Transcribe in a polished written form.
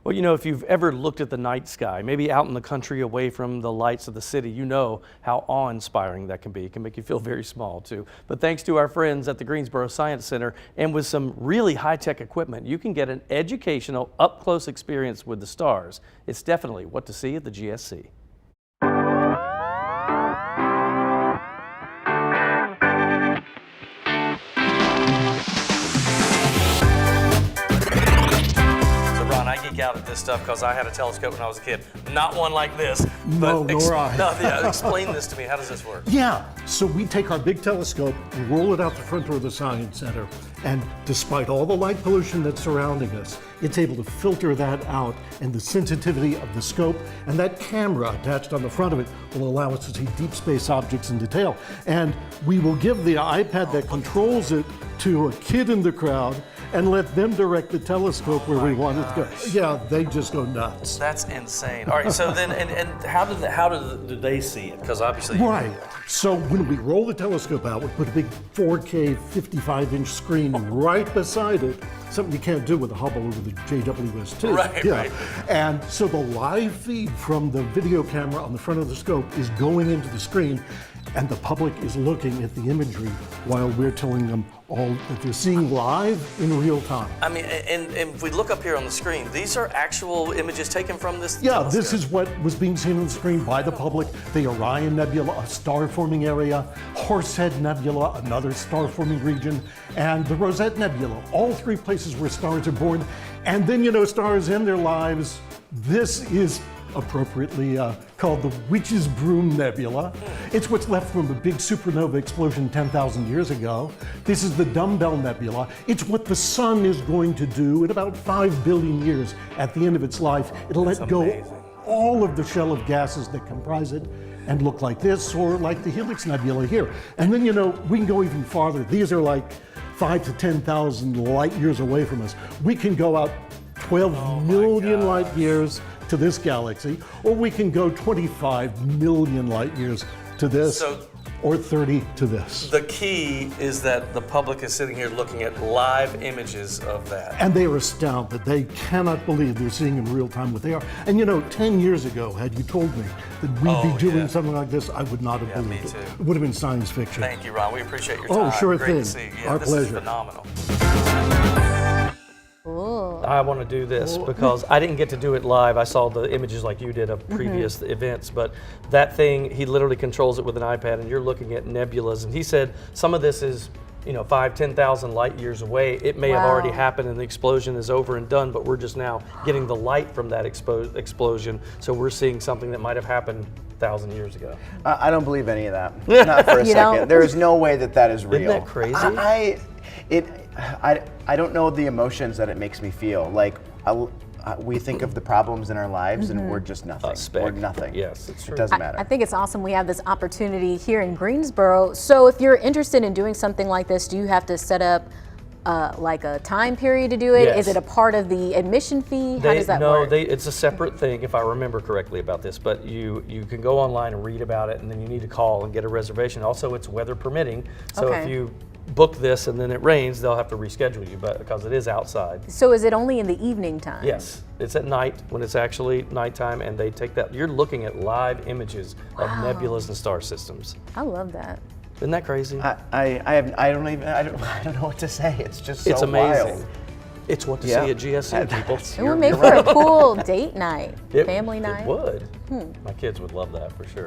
Well, you know, if you've ever looked at the night sky, maybe out in the country away from the lights of the city, you know how awe-inspiring that can be. It can make you feel very small too. But thanks to our friends at the Greensboro Science Center and with some really high-tech equipment, you can get an educational, up-close experience with the stars. It's definitely what to see at the GSC. Out at this stuff because I had a telescope when I was a kid. Not one like this. No, nor I. No, yeah, explain this to me. How does this work? Yeah, so we take our big telescope and roll it out the front door of the Science Center, and despite all the light pollution that's surrounding us, it's able to filter that out, and the sensitivity of the scope and that camera attached on the front of it will allow us to see deep space objects in detail. And we will give the iPad that controls it to a kid in the crowd and let them direct the telescope where we want it to go. Yeah, they just go nuts. That's insane. All right, so then, and how do they see it? Because obviously, right. So when we roll the telescope out, we put a big 4K 55-inch screen right beside it. Something you can't do with a Hubble over the JWST. Right, yeah. right. And so the live feed from the video camera on the front of the scope is going into the screen, and the public is looking at the imagery while we're telling them all that they're seeing live in real time. I mean, and if we look up here on the screen, these are actual images taken from this telescope. This is what was being seen on the screen by the public. The Orion Nebula, a star-forming area, Horsehead Nebula, another star-forming region, and the Rosette Nebula, all three places where stars are born. And then, you know, stars end their lives. This is appropriately called the Witch's Broom Nebula. It's what's left from a big supernova explosion 10,000 years ago. This is the Dumbbell Nebula. It's what the sun is going to do in about 5 billion years at the end of its life. It'll let go all of the shell of gases that comprise it and look like this or like the Helix Nebula here. And then, you know, we can go even farther. These are like 5 to 10,000 light years away from us. We can go out 12 million light years to this galaxy, or we can go 25 million light years to this, or 30 to this. The key is that the public is sitting here looking at live images of that. And they are astounded. They cannot believe they're seeing in real time what they are. And you know, 10 years ago, had you told me that we'd be doing something like this, I would not have believed it. It would have been science fiction. Thank you, Ron. We appreciate your time. Oh, sure Great thing. To see. Yeah, Our this pleasure. Is phenomenal. Ooh. I want to do this because I didn't get to do it live. I saw the images like you did of previous events, but that thing, he literally controls it with an iPad, and you're looking at nebulas. And he said some of this is, you know, 5,000 to 10,000 light years away. It may have already happened and the explosion is over and done, but we're just now getting the light from that explosion. So we're seeing something that might have happened 1,000 years ago. I don't believe any of that. Not for a second. There is no way that that is real. Isn't that crazy? I don't know the emotions that it makes me feel. Like, we think of the problems in our lives and we're just nothing. We're nothing. Yes, it's true. It doesn't matter. I think it's awesome we have this opportunity here in Greensboro. So if you're interested in doing something like this, do you have to set up like a time period to do it? Yes. Is it a part of the admission fee? How does that work? No, it's a separate thing if I remember correctly about this, but you can go online and read about it, and then you need to call and get a reservation. Also, it's weather permitting, so if you book this and then it rains, they'll have to reschedule you, but because it is outside. So is it only in the evening time? Yes, it's at night when it's actually nighttime, and they take that. You're looking at live images of nebulas and star systems. I love that. Isn't that crazy? I don't know what to say. It's just so it's amazing. wild. It's what to see at GSC, people. It would make for a cool date night, family night. It would. My kids would love that for sure.